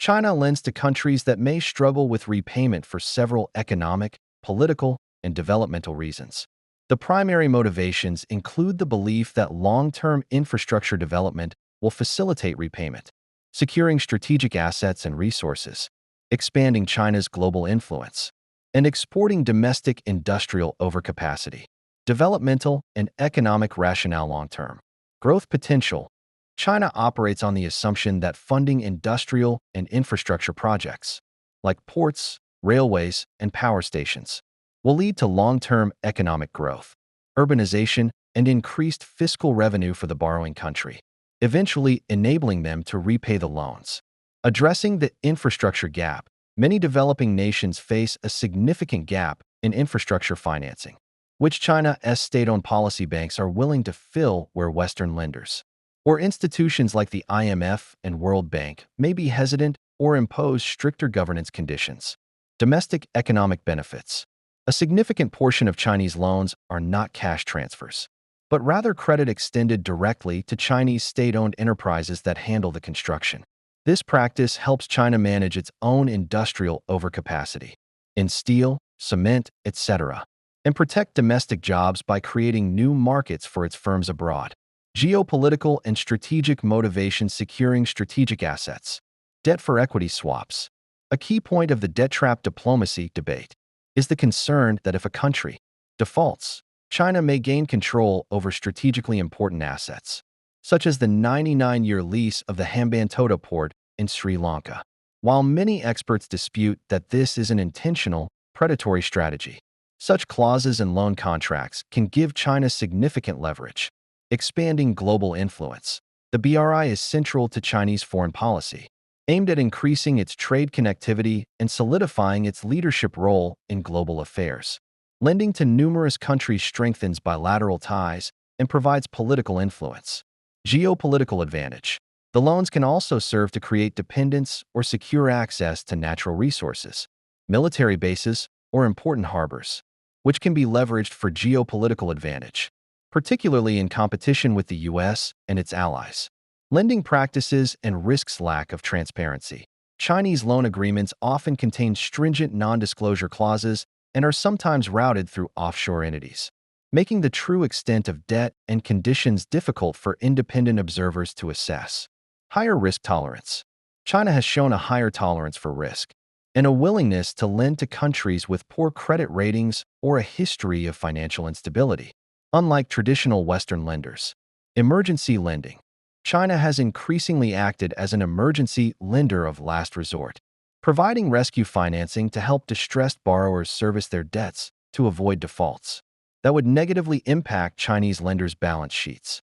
China lends to countries that may struggle with repayment for several economic, political, and developmental reasons. The primary motivations include the belief that long-term infrastructure development will facilitate repayment, securing strategic assets and resources, expanding China's global influence, and exporting domestic industrial overcapacity. Developmental and economic rationale long-term. Growth potential. China operates on the assumption that funding industrial and infrastructure projects, like ports, railways, and power stations, will lead to long-term economic growth, urbanization, and increased fiscal revenue for the borrowing country, eventually enabling them to repay the loans. Addressing the infrastructure gap, many developing nations face a significant gap in infrastructure financing, which China's state-owned policy banks are willing to fill where Western lenders or institutions like the IMF and World Bank may be hesitant or impose stricter governance conditions. Domestic economic benefits. A significant portion of Chinese loans are not cash transfers, but rather credit extended directly to Chinese state-owned enterprises that handle the construction. This practice helps China manage its own industrial overcapacity in steel, cement, etc., and protect domestic jobs by creating new markets for its firms abroad. Geopolitical and strategic motivations securing strategic assets. Debt for equity swaps. A key point of the debt trap diplomacy debate is the concern that if a country defaults, China may gain control over strategically important assets, such as the 99-year lease of the Hambantota port in Sri Lanka. While many experts dispute that this is an intentional, predatory strategy, such clauses in loan contracts can give China significant leverage. Expanding global influence. The BRI is central to Chinese foreign policy, aimed at increasing its trade connectivity and solidifying its leadership role in global affairs. Lending to numerous countries strengthens bilateral ties and provides political influence. Geopolitical advantage. The loans can also serve to create dependence or secure access to natural resources, military bases, or important harbors, which can be leveraged for geopolitical advantage, particularly in competition with the US and its allies. Lending practices and risks. Lack of transparency. Chinese loan agreements often contain stringent non-disclosure clauses and are sometimes routed through offshore entities, making the true extent of debt and conditions difficult for independent observers to assess. Higher risk tolerance. China has shown a higher tolerance for risk and a willingness to lend to countries with poor credit ratings or a history of financial instability. Unlike traditional Western lenders. Emergency lending. China has increasingly acted as an emergency lender of last resort, providing rescue financing to help distressed borrowers service their debts to avoid defaults that would negatively impact Chinese lenders' balance sheets.